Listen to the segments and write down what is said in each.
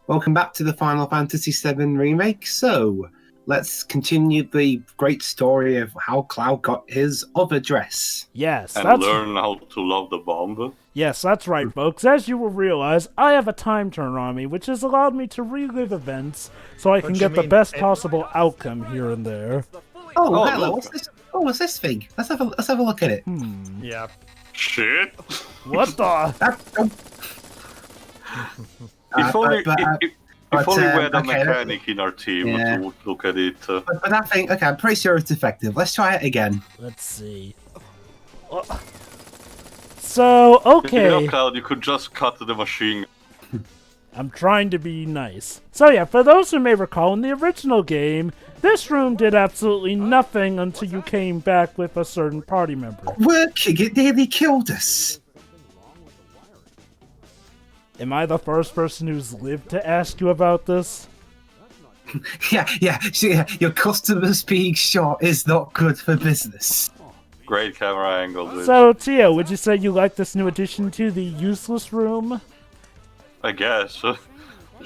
Welcome back to the Final Fantasy VII Remake. So, let's continue the great story of how Cloud got his other dress. Yes, and that's... learn how to love the bomb. Yes, that's right, folks. As you will realize, I have a time turner on me, which has allowed me to relive events so I can get the best possible outcome here and there. Oh, hello. What's this? Oh, what's this thing? Let's have a look at it. Yeah. Shit. What the? If only we had a mechanic in our team to look at it. But I think, okay, I'm pretty sure it's effective. Let's try it again. Let's see. So, okay. You know, Cloud, you could just cut the machine. I'm trying to be nice. So yeah, for those who may recall, in the original game, this room did absolutely nothing until you came back with a certain party member. Working, it nearly killed us. Am I the first person who's lived to ask you about this? Yeah. Your customers being shot is not good for business. Great camera angle, dude. So, Tio, would you say you like this new addition to the useless room? I guess.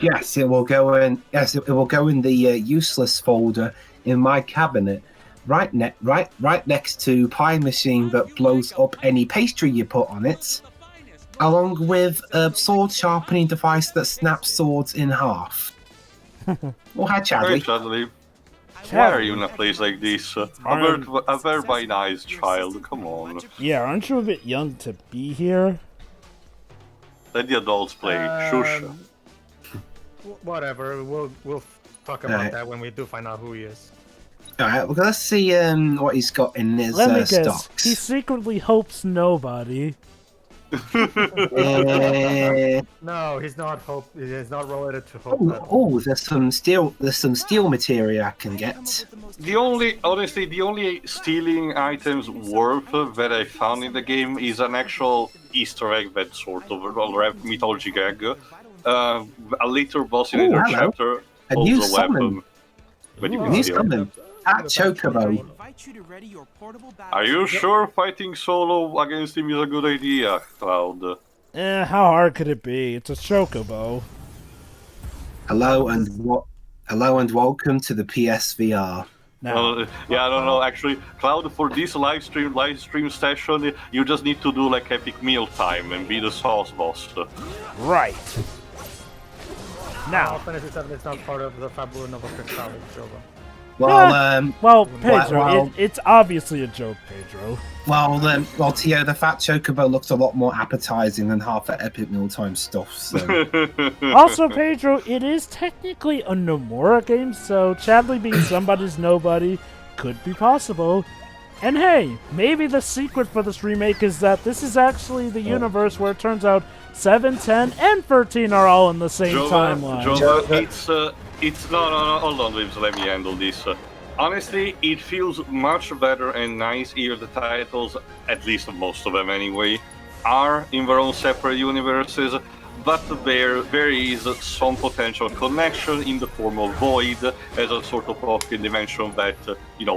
Yes, it will go in. Yes, it will go in the useless folder in my cabinet, right next to pie machine that blows up any pastry you put on it, along with a sword sharpening device that snaps swords in half. Oh, hi, Chadley. Hey, Chadley. Why are you in a place like this? A very nice child, come on. Yeah, aren't you a bit young to be here? Let the adults play, shush. Whatever, we'll talk about that when we do find out who he is. Alright, well, let's see what he's got in his Let me guess, stocks. he secretly hopes nobody. No, he's not hope. He's not related to hope. Oh, there's some steel material I can get. The only stealing items worth that I found in the game is an actual Easter egg that sort of mythology gag. A later boss in another chapter holds a weapon. But you can steal it. At Chocobo. Are you sure fighting solo against him is a good idea, Cloud? How hard could it be? It's a Chocobo. Hello and welcome to the PSVR. Now, yeah, I don't know. Actually, Cloud, for this live stream session, you just need to do like epic meal time and be the sauce boss. Right. Now, Fantasy VII is not part of the Fabula Nova Crystal, Well, Pedro, it's obviously a joke, Pedro. Well, Tio, the fat chocobo looks a lot more appetizing than half the epic mealtime stuff. So. Also, Pedro, it is technically a Nomura game, so Chadley being somebody's nobody could be possible. And hey, maybe the secret for this remake is that this is actually the universe where it turns out 7, 10, and 13 are all in the same timeline. It's no, hold on, Dwibs, let me handle this. Honestly, it feels much better and nicer. The titles, at least most of them anyway, are in their own separate universes, but there is some potential connection in the form of Void as a sort of pocket dimension that,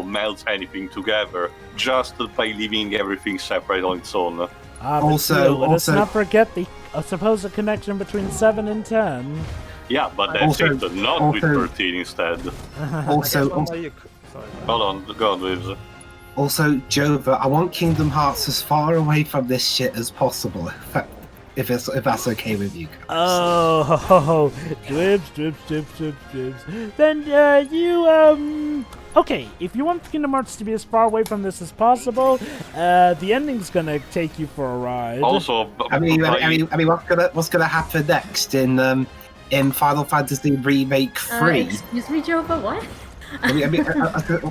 melts anything together, just by leaving everything separate on its own. Let's not forget the supposed connection between 7 and 10. Yeah, but that's not with 13 instead. Hold on, go on, Dwibs. Also, Jova, I want Kingdom Hearts as far away from this shit as possible, if that's okay with you guys. Oh, Dwibs. Then, okay, if you want Kingdom Hearts to be as far away from this as possible, the ending's gonna take you for a ride. Also, I mean, what's gonna happen next in Final Fantasy Remake 3? Excuse me, Jova, what?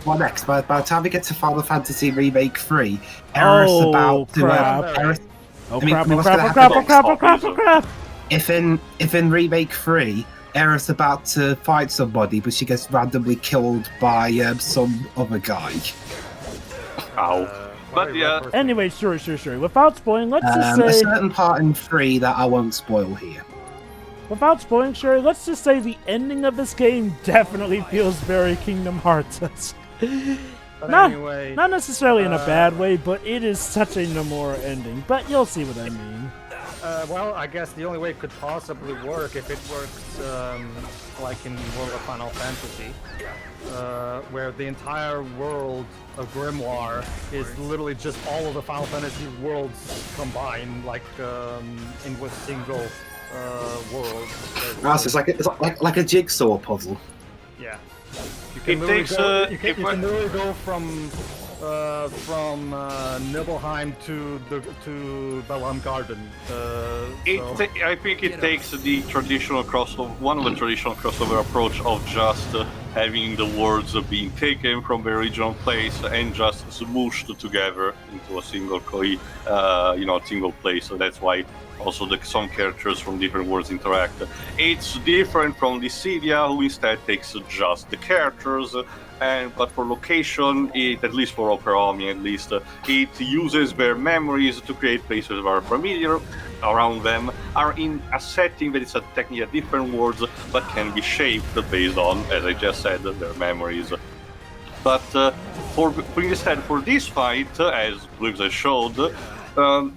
What next? By the time we get to Final Fantasy Remake 3, Aerith's about to... crap! If in Remake 3, Aerith's about to fight somebody, but she gets randomly killed by some other guy. Ow. But yeah. Anyway, sure. Without spoiling, let's just say... A certain part in 3 that I won't spoil here. Without spoiling, Sherry, let's just say the ending of this game definitely feels very Kingdom Hearts. Not necessarily in a bad way, but it is such a Nomura ending. But you'll see what I mean. Well, I guess the only way it could possibly work if it works like in World of Final Fantasy, where the entire world of Grimoire is literally just all of the Final Fantasy worlds combined, like in one single world. Ah, so it's like a jigsaw puzzle. Yeah. You It takes you can literally go from Nibelheim to Bellam Garden. I think it takes the traditional one of the traditional crossover approach of just having the words being taken from the original place and just smooshed together into a single single place. So that's why also some characters from different worlds interact. It's different from Dissidia, who instead takes just the characters. But for location, at least for Opera-Omni it uses their memories to create places that are familiar around them, are in a setting that is technically a different worlds, but can be shaped based on, as I just said, their memories. But for this fight, as Dwibs has showed,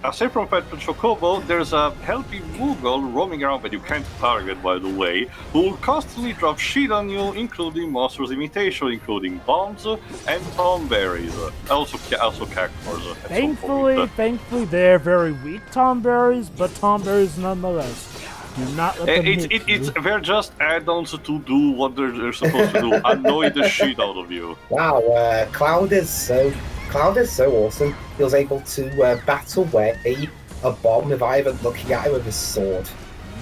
aside from Fat Chocobo, there's a healthy Moogle roaming around that you can't target, by the way, who will constantly drop shit on you, including monsters imitation, including bombs and tomberries, also cactuars. Thankfully, they're very weak tomberries, but tomberries nonetheless. Do not let them hit you. They're just add-ons to do what they're supposed to do, annoy the shit out of you. Wow, Cloud is so awesome. He was able to bat away a bomb without even looking at it with his sword.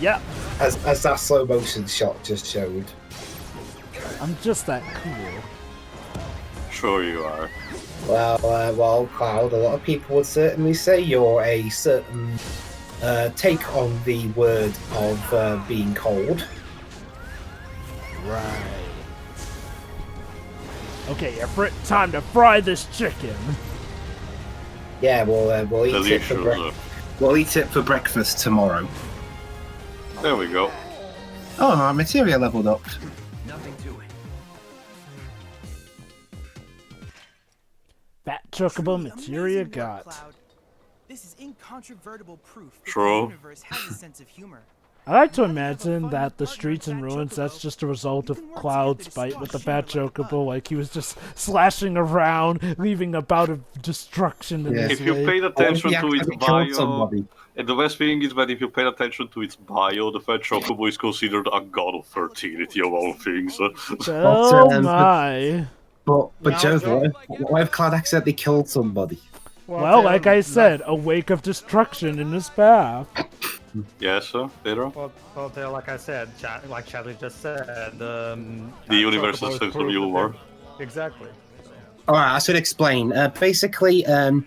Yep. As that slow motion shot just showed. I'm just that cool. Sure you are. Well, Cloud, a lot of people would certainly say you're a certain take on the word of being cold. Right. Okay, Everett, time to fry this chicken. Yeah, we'll eat it for we'll eat it for breakfast tomorrow. There we go. Oh, my materia leveled up. Nothing to it. Fat Chocobo materia Amazing work, got. Cloud. This is incontrovertible proof that True. the universe has a sense of humor. I like to imagine that the streets and ruins, that's just a result of Cloud's fight with the Fat Chocobo, like he was just slashing around, leaving a bout of destruction in his If you way. paid attention to its bio, somebody. and the best thing is that if you paid attention to its bio, the Fat Chocobo is considered a god of fertility of all things. Oh my. But Joseph, what if Cloud accidentally killed somebody? Well, like I said, a wake of destruction in his path. Yes, Pedro? Well, Tail, like I said, like Charlie just said, the universal sense of humor. Exactly. All right, I should explain. Basically, I'm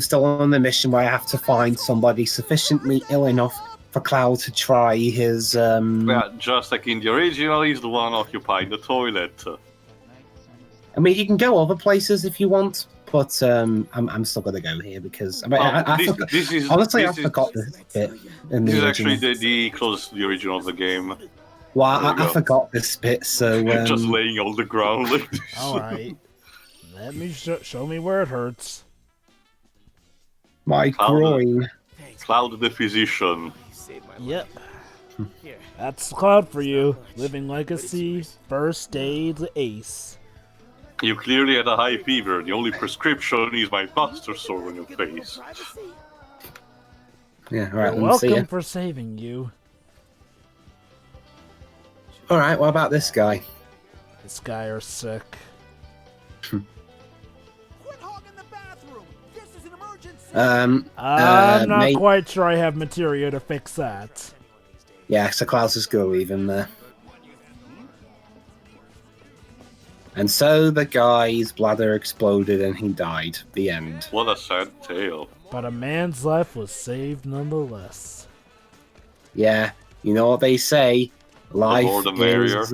still on the mission where I have to find somebody sufficiently ill enough for Cloud to try his. Yeah, just like in the original, he's the one occupying the toilet. I mean, you can go other places if you want, but I'm still gonna go here because I mean, I forgot this bit. This is actually the closest to the original of the game. Well, I forgot this bit, so Just laying on the ground like this. All right, let me show me where it hurts. My groin. Cloud the physician. Yep. That's Cloud for you. Living legacy, first aid ace. You clearly had a high fever. The only prescription is my buster sword on your face. Yeah, all right. You're welcome for saving you. All right. What about this guy? This guy are sick. Quit hogging the bathroom. This is an emergency. I'm not quite sure I have materia to fix that. Yeah, so Cloud's just go leave him there. And so the guy's bladder exploded and he died. The end. What a sad tale. But a man's life was saved nonetheless. Yeah, you know what they say. Life more the merrier. is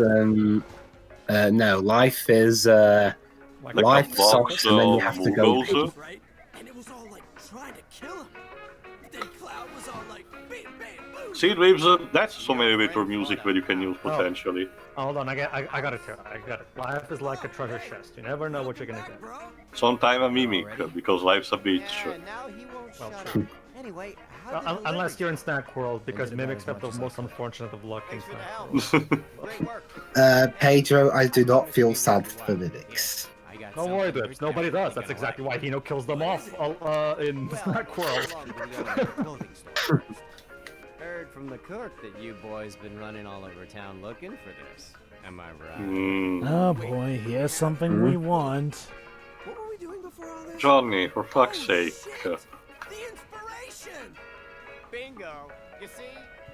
no, life is Like life a box sucks and then you have to go. Moogles, Right? And it was all like trying to kill him. Then Cloud was all like, bam, bam, boom. See, Dwibs, that's some elevator music that you can use potentially. Hold on, I got it here. I got it. Life is like a treasure chest. You never know what you're gonna get. Sometime a mimic, because life's a bitch. And now he won't Well, shut true. up. Anyway, how did the Unless leverage- you're in Snack World, because mimics have the most unfortunate of luck in Thanks for the Snack help. Great work. Pedro, I do not feel sad for mimics. I got Don't worry, something Dwibs. Nobody you're does. That's gonna exactly like. why Hino kills them off in Well, Snack World. how long did we go to the clothing store? Heard from the cook that you boys been running all over town looking for this. Am I right? Oh boy, here's something we want. What were we doing before all this? Johnny, for fuck's sake. Shit! The inspiration! Bingo! You see,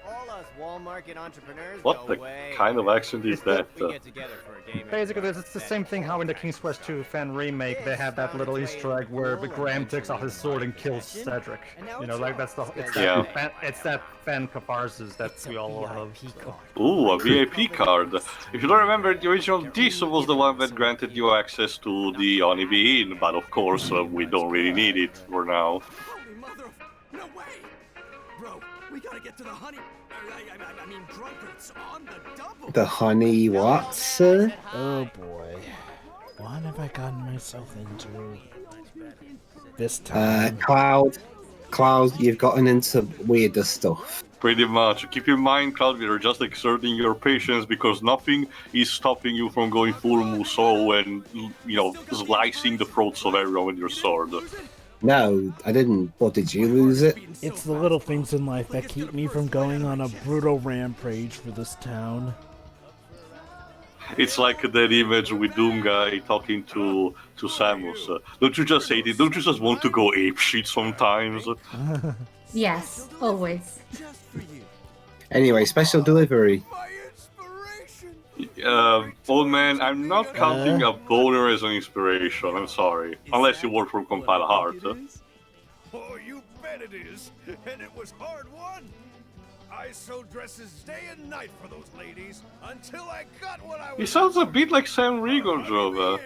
all us Walmart entrepreneurs What go the way kind of accent is that? We get together for a game. Basically, it's the same thing how in the King's Quest 2 fan remake they have that little Easter egg where Graham takes out his sword and kills Cedric. You know, like that's Yeah. it's that fan catharsis that we all love. Ooh, a VIP card. If you don't remember, the original this was the one that granted you access to the Honeybee Inn, but of course we don't really need it for now. Holy mother of... No way! Bro, we gotta get to the honey... I mean, drunkards on the double! The honey what, sir? Oh boy. What have I gotten myself into? This time. Cloud, you've gotten into weirder stuff. Pretty much. Keep in mind, Cloud, you're just exerting your patience because nothing is stopping you from going full Musou and, you know, slicing the throats of everyone with your sword. No, I didn't. What, did you lose it? It's the little things in life that keep me from going on a brutal rampage for this town. It's like that image with Doom guy talking to Samus. Don't you just hate it? Don't you just want to go apeshit sometimes? Yes, always. Just for you. Anyway, special delivery. My inspiration! Old man, I'm not counting a boner as an inspiration. I'm sorry. Unless you work for Compile Heart. Oh, you bet it is. And it was hard won. I sewed dresses day and night for those ladies until I got what I was. He sounds a bit like Sam Riegel, Jova.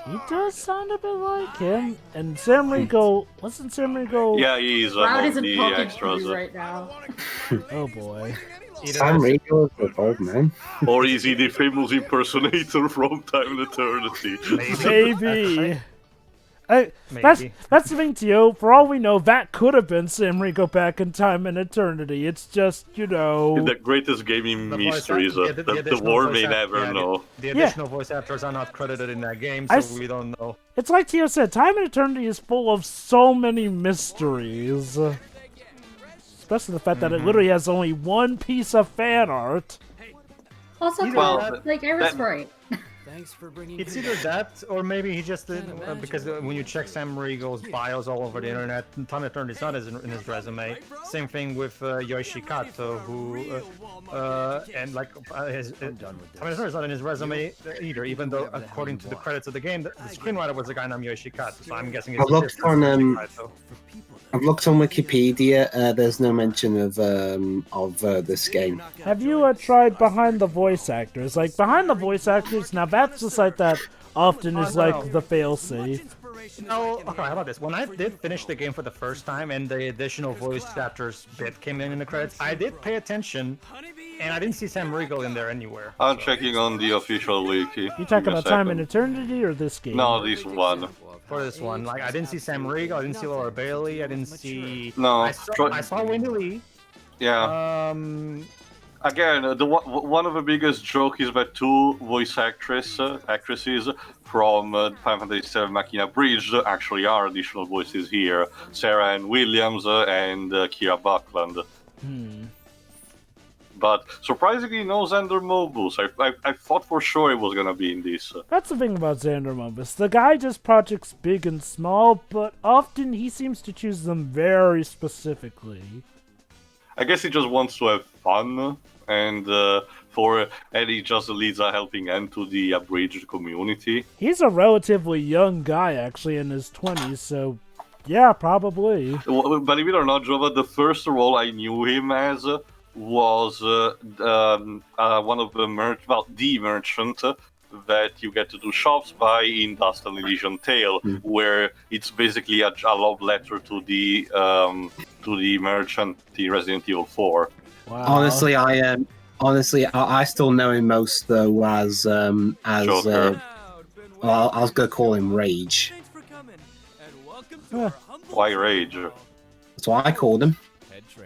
He does sound a bit like him. And Sam Riegel, wasn't Sam Riegel? Yeah, he's Cloud among isn't the talking to extras. you right now. Oh boy. Sam Riegel is the old man. Or is he the famous impersonator from Time and Eternity? Maybe. That's the thing, Tio. For all we know, that could have been Sam Riegel back in Time and Eternity. It's just, you know... The greatest gaming The voice mysteries act- that the additional world voice may act- never yeah, know. The additional voice actors are not credited in that game, I so we don't know. It's like Tio said, Time and Eternity is full of so many mysteries. Especially the fact that it literally has only one piece of fan art. Also, Well, like Aerith's right. Thanks for bringing It's me either back. that, or maybe he just did, because when you check Sam Riegel's bios all over the internet, Time Eternity is not in his resume. Same thing with Yoichi Kato, who, and like, Time Eternity is not in his resume either, even though, according to the credits of the game, the screenwriter was a guy named Yoichi Kato, so I'm guessing it's I've looked on, Yoichi Kato. I've looked on Wikipedia. There's no mention of this game. Have you tried Behind the Voice Actors? Like, Behind the Voice Actors, now that's the site that often is like the failsafe. No, okay, how about this? When I did finish the game for the first time and the additional voice chapters bit came in the credits, I did pay attention, and I didn't see Sam Riegel in there anywhere. I'm checking on the official wiki. You talking Give me a about Time second. and Eternity or this game? No, this one. For this one, like I didn't see Sam Riegel, I didn't see Laura Bailey, I didn't see. No, I saw Wendy Lee. Yeah. Again, one of the biggest jokes is that two voice actresses from Final Fantasy VII Machina Bridge actually are additional voices here. Sarah Ann Williams and Kira Buckland. But surprisingly, no Xander Mobus. I thought for sure it was gonna be in this. That's the thing about Xander Mobus. The guy does projects big and small, but often he seems to choose them very specifically. I guess he just wants to have fun, and he just leads a helping hand to the abridged community. He's a relatively young guy, actually, in his 20s, so yeah, probably. Well, believe it or not, Jova, the first role I knew him as was one of the merchant that you get to do shops by in Dust and Elysian Tale, where it's basically a love letter to the merchant in Resident Evil 4. Wow. Honestly, I still know him most though as Joker. well, I was gonna call him Rage. Thanks for coming, and welcome to our humble Why Rage? That's what I called him.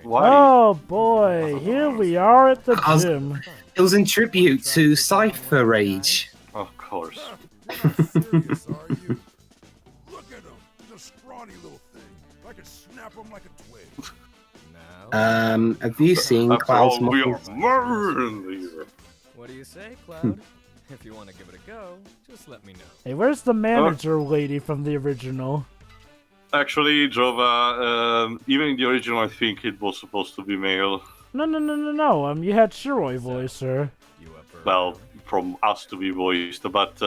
Why? Oh boy, here we are at the I was- gym. It was in tribute to Cypher Rage. Of course. You're not serious, are you? Look at him. He's a scrawny little thing. I could snap him like a twig. Have you seen After Cloud's all, we are muscles? murder here. What do you say, Cloud? If you want to give it a go, just let me know. Hey, where's the manager lady from the original? Actually, Jova, even in the original, I think it was supposed to be male. No. You had Shiroi voice her. Well, from us to be voiced, but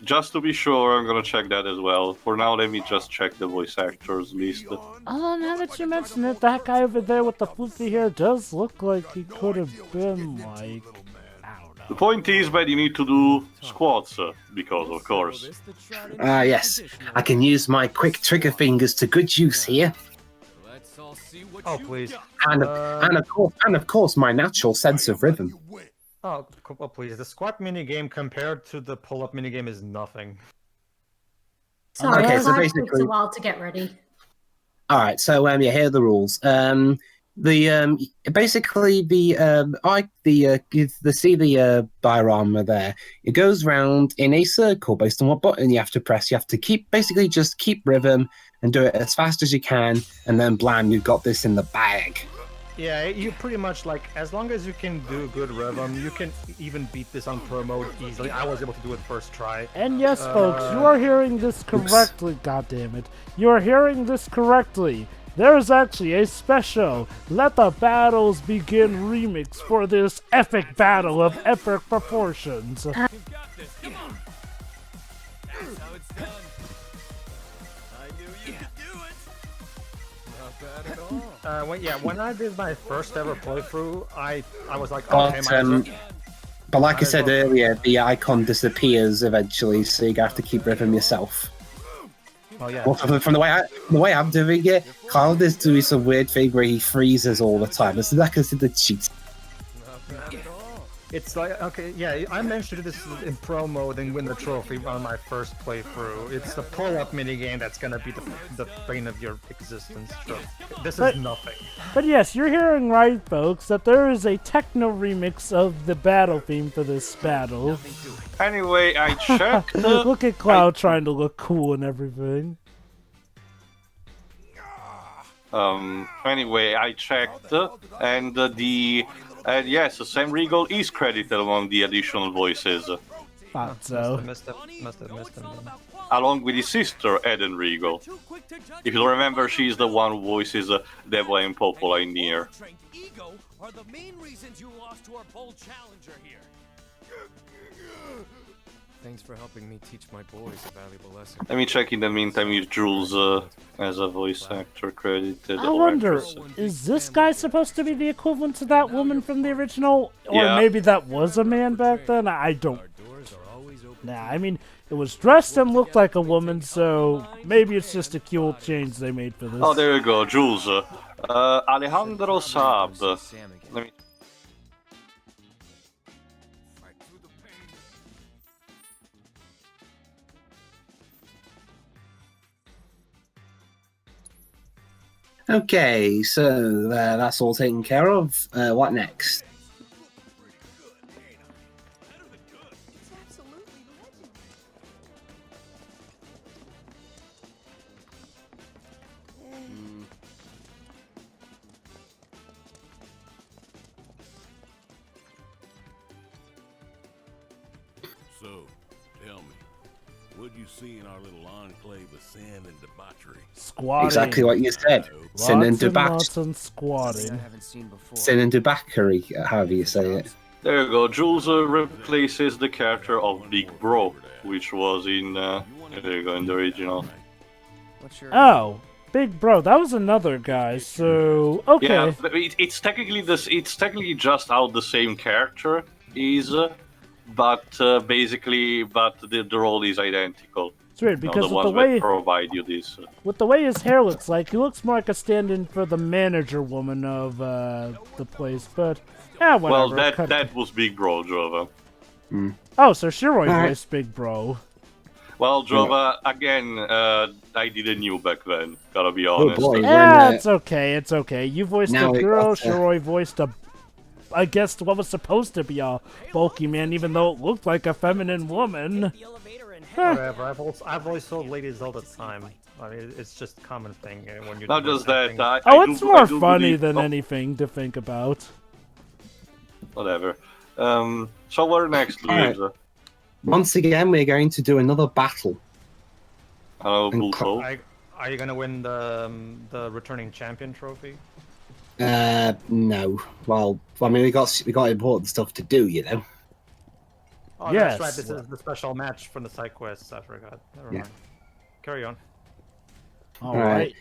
just to be sure, I'm gonna check that as well. For now, let me just check the voice actors list. Oh, now that you mention it, that guy over there with the floofy hair does look like he could have been like... The point is that you need to do squats, because of course. Yes. I can use my quick trigger fingers to good use here. Oh, please. And of course, my natural sense of rhythm. Oh, please. The squat minigame compared to the pull-up minigame is nothing. Sorry, Okay, okay, so takes basically- a while to get ready. All right, so here are the rules. Basically the diorama there. It goes round in a circle based on what button you have to press. You have to keep rhythm and do it as fast as you can, and then blam, you've got this in the bag. Yeah, you pretty much like, as long as you can do good rhythm, you can even beat this on pro mode easily. I was able to do it first try. And yes, folks, you are hearing this correctly. God damn it. You are hearing this correctly. There is actually a special Let the Battles Begin remix for this epic battle of epic proportions. You got this. Come on. That's how it's done. I knew you could do it. Not bad at all. When I did my first ever playthrough, I was like, But, okay, might as well. But like I said earlier, the icon disappears eventually, so you have to keep rhythm yourself. Oh yeah. Well, from the way I'm doing it, Cloud is doing some weird thing where he freezes all the time. Is that considered cheat? Not bad at all. It's like, okay, yeah, I managed to do this in pro mode and win the trophy on my first playthrough. It's the pull-up minigame that's gonna be the bane of your existence. So this is nothing. But yes, you're hearing right, folks, that there is a techno remix of the battle theme for this battle. Anyway, I checked. Look at Cloud trying to look cool and everything. Anyway, I checked, and yes, Sam Riegel is credited among the additional voices, Thought so. Must have missed him. Then. along with his sister Eden Riegel. If you remember, she's the one who voices Debla and Popola in Nier. Ego are the main reasons you lost to our bold challenger here. Thanks for helping me teach my boys a valuable lesson. Let me check in the meantime if Jules as a voice actor credited. I or wonder, actress. is this guy supposed to be the equivalent to that woman from the original? Or Yeah. maybe that was a man back then? I don't... Nah, I mean, it was dressed and looked like a woman, so maybe it's just a cute change they made for this. Oh, there you go, Jules. Alejandro Saab. Let me. Okay, so that's all taken care of. What next? So, tell me, what'd you see in our little enclave of sin and debauchery? Squatting. Exactly what you said. Sin and lots and squatting. Sin and debauchery, however you say it. There you go. Jules replaces the character of Big Bro, which was in there you go in the original. Oh, Big Bro, that was another guy. So okay. Yeah, it's technically this. It's technically just how the same character is, but basically, the role is identical. It's weird You know, because the with the ones that way provide you this. with the way his hair looks like, he looks more like a stand-in for the manager woman of the place. But yeah, whatever. Well, that was Big Bro, Jova. Oh, so Shiroi Alright. voiced Big Bro. Well, Jova, again, I didn't know back then. Gotta be Oh honest. boy, Yeah, it's okay, it's okay. You voiced Now a we girl, got to- Shiroi voiced a... I guess what was supposed to be a bulky man, even though it looked like a feminine woman. Whatever. I've always told ladies all the time. I mean, it's just a common thing when you're. Not just that. Oh, it's more funny believe- than oh, anything to think about. Whatever. So where next, Alright. Dwibs? Once again, we're going to do another battle. Hello, And Bullfo. Are you gonna win the returning champion trophy? No. Well, I mean, we got important stuff to do, you know. Oh, Yes. that's right. This is the special match from the side quests. I forgot. Never Yeah. mind. Carry on. Alright.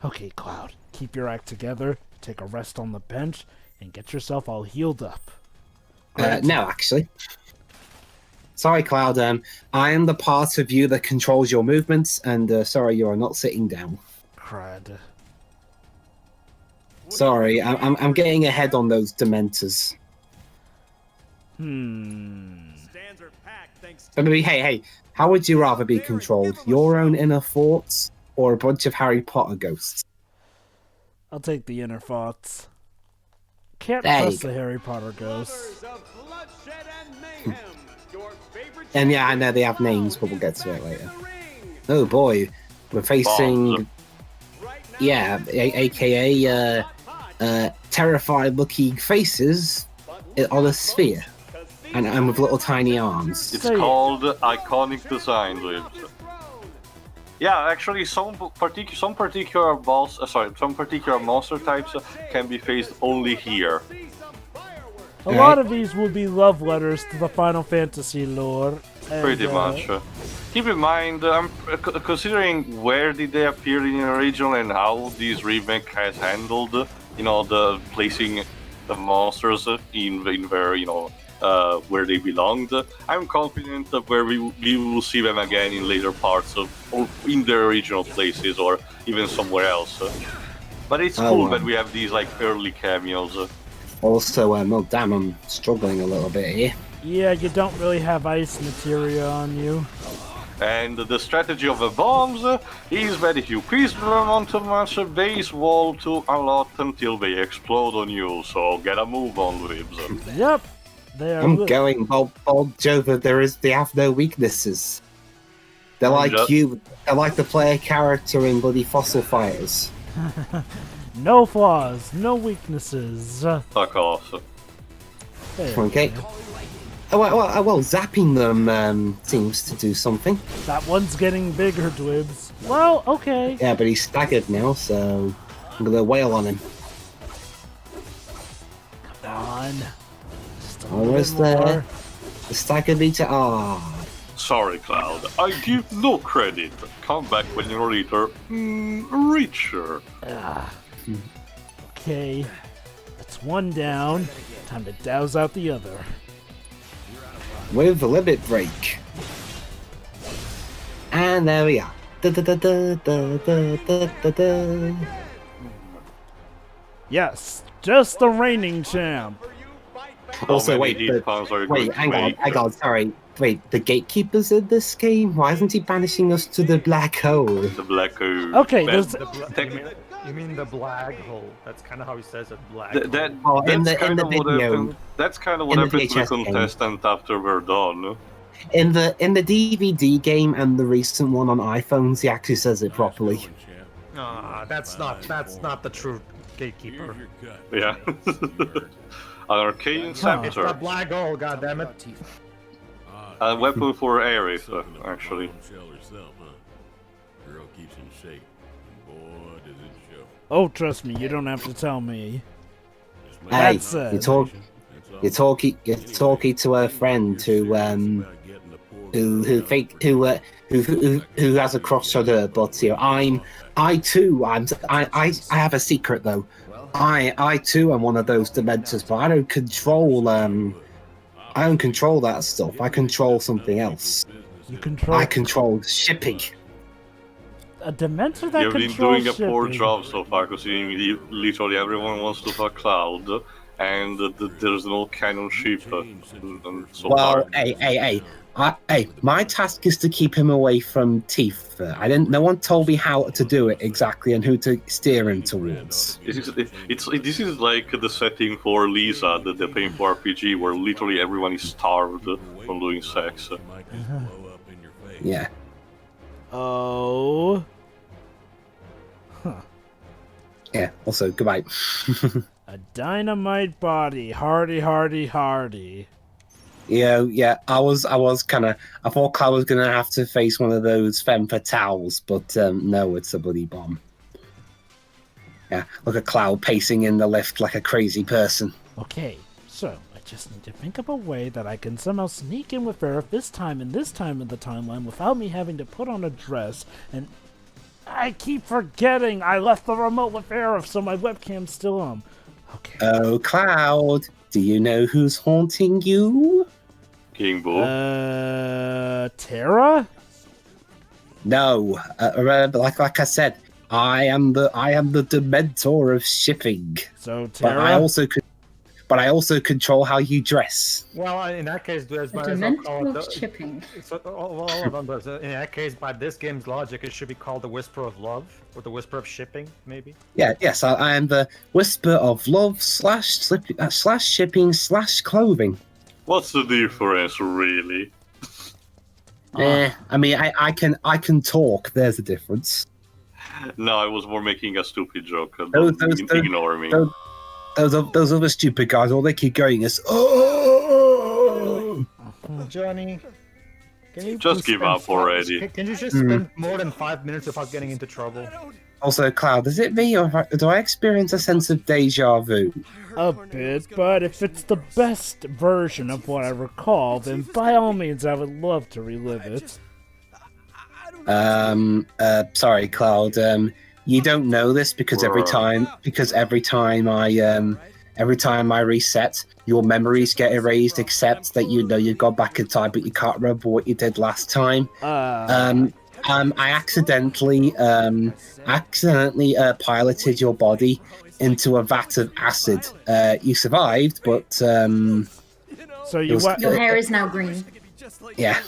Okay, Cloud, keep your act together, take a rest on the bench, and get yourself all healed up. No, actually. Sorry, Cloud. I am the part of you that controls your movements, and sorry, you are not sitting down. Crud. Sorry, I'm getting ahead on those Dementors. Stands are packed thanks to But maybe, hey, how would you rather be controlled? Your own inner thoughts, or a bunch of Harry Potter ghosts? I'll take the inner thoughts. Can't There you trust the Harry Potter ghosts. lovers of bloodshed and mayhem. Your favorite And yeah, I know they have names, but we'll get to it later. in the ring. Oh boy, we're facing, Bombs. Right now, yeah, a.k.a. terrified-looking faces on a sphere, and with little tiny arms. It's Say it. called iconic design, Dwibs. Yeah, actually, some particular monster types can be faced only here. A lot of these will be love letters to the Final Fantasy lore. And, Pretty much. Keep in mind, considering where did they appear in the original and how this remake has handled, the placing the monsters in their, where they belonged, I'm confident that we will see them again in later parts or in their original places or even somewhere else. But it's cool that we have these early cameos. Also, oh damn, I'm struggling a little bit here. Yeah, you don't really have ice materia on you. And the strategy of the bombs is that if you push them onto much base wall to a lot until they explode on you, so get a move on, Dwibs. Yep. They are I'm going, Bob Jova, they have no weaknesses. They're like you, they're like the player character in bloody Fossil Fighters. No flaws, no weaknesses. Fuck off. There Okay. we go. Well, zapping them seems to do something. That one's getting bigger, Dwibs. Well, okay. Yeah, but he's staggered now, so I'm gonna wail on him. Come on. Just a Almost little bit there. more. The staggered me to Sorry, Cloud. I give no credit. Come back when you're later. Richer. Okay. That's one down. Time to douse out the other. with a limit break. And there we are. Da, da, da, da, da, da, da, da, da. Yes, just the reigning champ. Also, How wait, many heat pumps are you going to hang make? on, sorry. Wait, the gatekeeper's in this game? Why isn't he banishing us to the black hole? The black hole. Okay, That- there's You mean the black hole? That's kind of how he says it. Black. Th- that, Oh, in that's the kind of what video. happened. That's kind of what In the happened to the VHS game. contestant after we're done. In the DVD game and the recent one on iPhones, he actually says it properly. That's not the true gatekeeper. Yeah. An arcane It's the scepter. black hole. Goddammit. A weapon for Aerith, actually. Girl keeps in shape. Boy, does it show. Oh, trust me, you don't have to tell me. Hey, That's it. you're talking to a friend who has a cross on her, but you know, I have a secret though. I too am one of those dementors, but I don't control that stuff. I control something else. You control I control shipping. a Dementor that You've been controls doing a poor shipping. job so far, considering literally everyone wants to fuck Cloud, and there's no cannon ship. So Well, far. hey, my task is to keep him away from Tifa. No one told me how to do it exactly and who to steer him towards. This is like the setting for Lisa, the painful RPG, where literally everyone is starved from doing sex. Yeah. Oh. Huh. Yeah, also, goodbye. A dynamite body. Hardy. Yeah, I thought Cloud was gonna have to face one of those femme fatales, but no, it's a bloody bomb. Yeah, look at Cloud pacing in the lift like a crazy person. Okay, so I just need to think of a way that I can somehow sneak in with Aerith this time in the timeline without me having to put on a dress, and I keep forgetting I left the remote with Aerith, so my webcam's still on. Okay. Oh, Cloud, do you know who's haunting you? King Boo. Terra? No, like I said, I am the Dementor of shipping. So Terra. But I also control how you dress. Well, in that case, there's The Dementor of shipping. In that case, by this game's logic, it should be called the Whisper of Love, or the Whisper of Shipping, maybe. Yes, I am the Whisper of Love / shipping / clothing. What's the difference, really? I mean, I can talk. There's a difference. No, I was more making a stupid joke. Ignore me. Those other stupid guys, all they keep going is, oh! Johnny, can you just give up already? Can you just spend more than 5 minutes without getting into trouble? Also, Cloud, is it me or do I experience a sense of deja vu? A bit, but if it's the best version of what I recall, then by all means I would love to relive it. Sorry, Cloud. You don't know this because every time I reset, your memories get erased, except that you know you've gone back in time, but you can't remember what you did last time. I accidentally piloted your body into a vat of acid. You survived, but so your hair is now green. Yeah.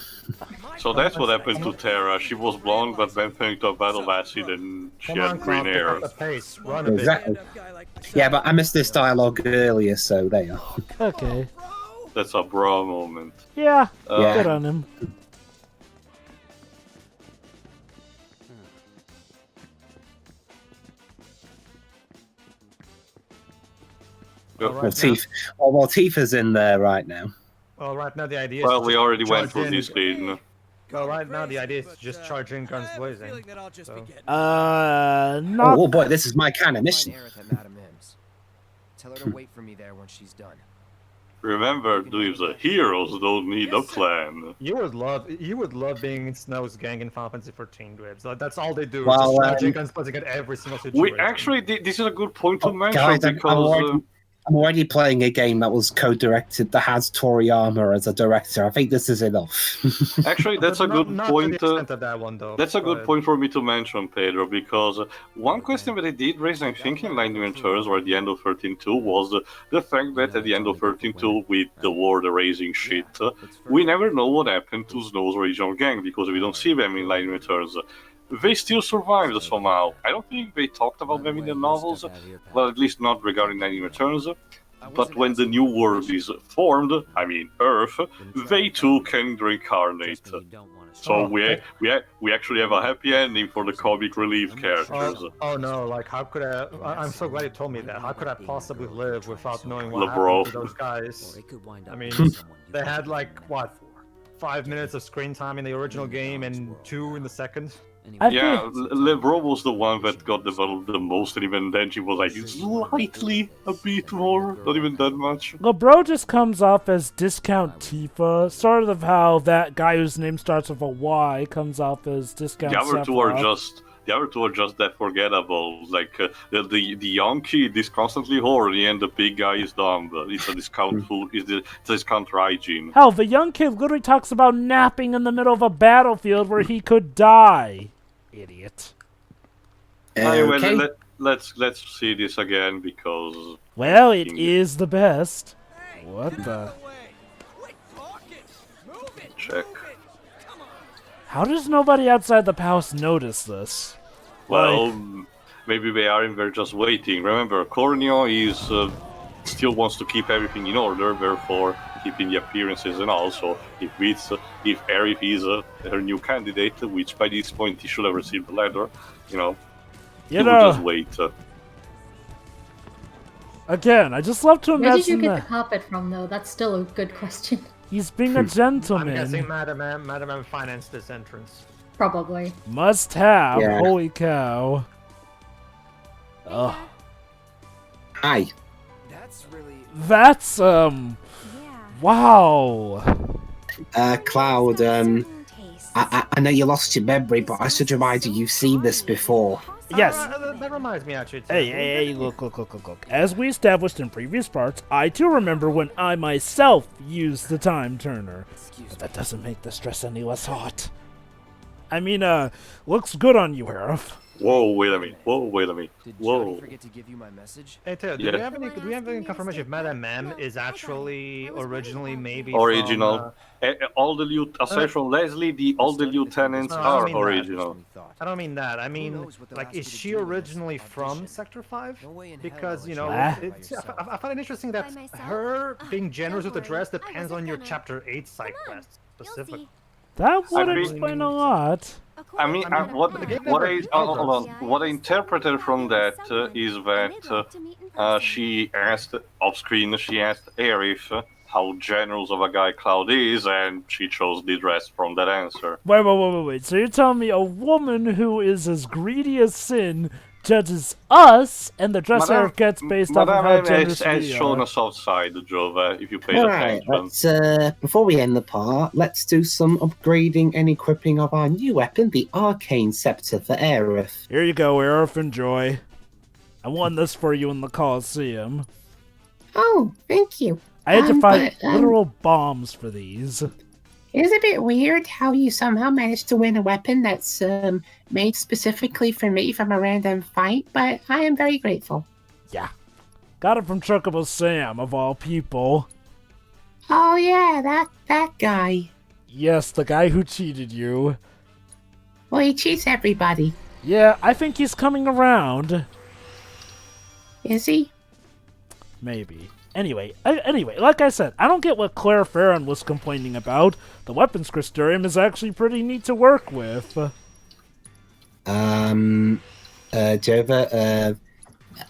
So that's what happened to Terra. She was blonde, but then turned to a battle of acid and she had green hair. Exactly. Yeah, but I missed this dialogue earlier, so there you are. Okay. That's a bra moment. Yeah, good on him. Tifa's in there right now. Well, right now the idea is well, we already went through this scene. Well, right now the idea is to just charge in guns blazing. So. Not... Oh boy, this is my kind of mission. Tell her to wait for me there when she's done. Remember, Dwibs, heroes don't need a plan. You would love being in Snow's gang in Final Fantasy 14, Dwibs. That's all they do. Well, just charging guns blazing at every single situation. We actually, this is a good point to mention guys, because. I'm already playing a game that was co-directed that has Toriyama as a director. I think this is enough. Actually, that's a good point. That's a good point for me to mention, Pedro, because one question that I did raise, I think, in Lightning Returns or at the end of 13.2 was the fact that at the end of 13.2, with the world erasing shit, we never know what happened to Snow's original gang because we don't see them in Lightning Returns. They still survived somehow. I don't think they talked about them in the novels, well, at least not regarding Lightning Returns. But when the new world is formed, I mean Earth, they too can reincarnate. So we actually have a happy ending for the comic relief characters. Oh no, like how could I'm so glad you told me that. How could I possibly live without knowing what happened to those guys? I mean, they had like, what, 5 minutes of screen time in the original game and 2 in the second? Yeah, Lebro was the one that got developed the most, and even then she was like slightly a bit more, not even that much. Lebro just comes off as Discount Tifa, sort of how that guy whose name starts with a Y comes off as Discount The other two are just that forgettable. Like the young kid is constantly horny, and the big guy is dumb. It's a discount food. It's a discount hygiene. Hell, the young kid literally talks about napping in the middle of a battlefield where he could die. Idiot. Anyway, let's see this again because. Well, it is the best. What the? Check. How does nobody outside the palace notice this? Well, maybe they are and they're just waiting. Remember, Corneo is still wants to keep everything in order, therefore keeping the appearances and all. So if Aerith is her new candidate, which by this point he should have received the letter, he will just wait. Again, I just love to imagine. Where did you get the carpet from, though? That's still a good question. He's being a gentleman. I'm guessing Madam M financed this entrance. Probably. Must have. Yeah. Holy cow. Ugh. Hi. That's wow. Cloud, I know you lost your memory, but I should remind you, you've seen this before. Yes. That reminds me, actually. Hey, look. As we established in previous parts, I too remember when I myself used the time turner. But that doesn't make the stress any less hot. I mean, looks good on you, Aerith. Whoa, wait a minute. Whoa. Forget to give you my message? Hey, Taylor, do we have any confirmation if Madam M is actually originally maybe original? From, all the aside from Leslie, all the lieutenants are original. I don't mean that. I mean, like, is she originally from Sector 5? Because, you know, I find it interesting that her being generous with the dress depends on your Chapter 8 side quest specifically. That would explain a lot. I mean, what I interpreted from that is that she asked off-screen, she asked Aerith how generous of a guy Cloud is, and she chose the dress from that answer. Wait. So you're telling me a woman who is as greedy as sin judges us, and the dress Aerith gets based off of how generous we are. Has shown a soft side, Jova, if you pay Alright, attention. before we end the part, let's do some upgrading and equipping of our new weapon, the Arcane Scepter for Aerith. Here you go, Aerith, enjoy. I won this for you in the Coliseum. Oh, thank you. I had to fight literal bombs for these. It is a bit weird how you somehow managed to win a weapon that's made specifically for me from a random fight, but I am very grateful. Yeah. Got it from Chocobo Sam, of all people. Oh yeah, that guy. Yes, the guy who cheated you. Well, he cheats everybody. Yeah, I think he's coming around. Is he? Maybe. Anyway, like I said, I don't get what Claire Farron was complaining about. The weapons crystarium is actually pretty neat to work with. Jova,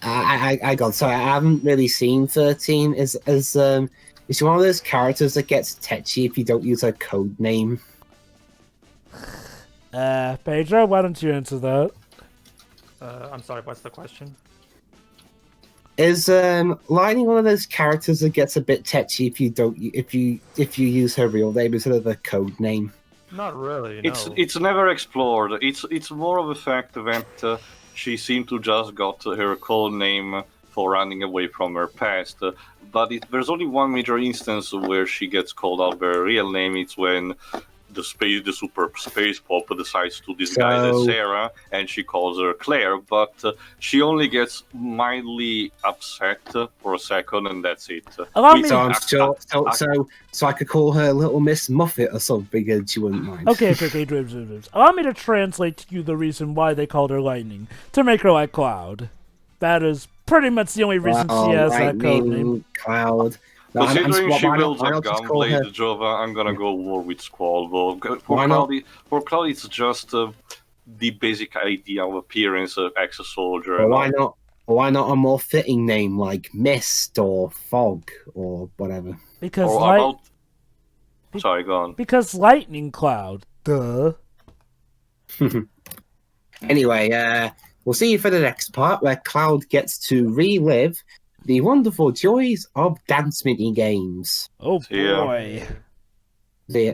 I got sorry, I haven't really seen 13. Is she one of those characters that gets tetchy if you don't use her code name? Pedro, why don't you answer that? I'm sorry, what's the question? Is Lightning one of those characters that gets a bit tetchy if you use her real name instead of the code name? Not really. No. It's never explored. It's more of a fact that she seemed to just got her code name for running away from her past. But there's only one major instance where she gets called out by her real name. It's when the super space pop decides to disguise as Sarah, and she calls her Claire, but she only gets mildly upset for a second, and that's it. So I could call her Little Miss Muffet or something, and she wouldn't mind. Okay, Dwibs. Allow me to translate to you the reason why they called her Lightning, to make her like Cloud. That is pretty much the only reason she has that code name. Cloud. Considering she wields a gunblade, Jova, I'm gonna go war with Squall. For Cloud, it's just the basic idea of appearance of ex-soldier. Why not a more fitting name like Mist or Fog or whatever? Sorry, go on. Because Lightning Cloud. Duh. Anyway, we'll see you for the next part where Cloud gets to relive the wonderful joys of dance mini games. Oh boy. See ya.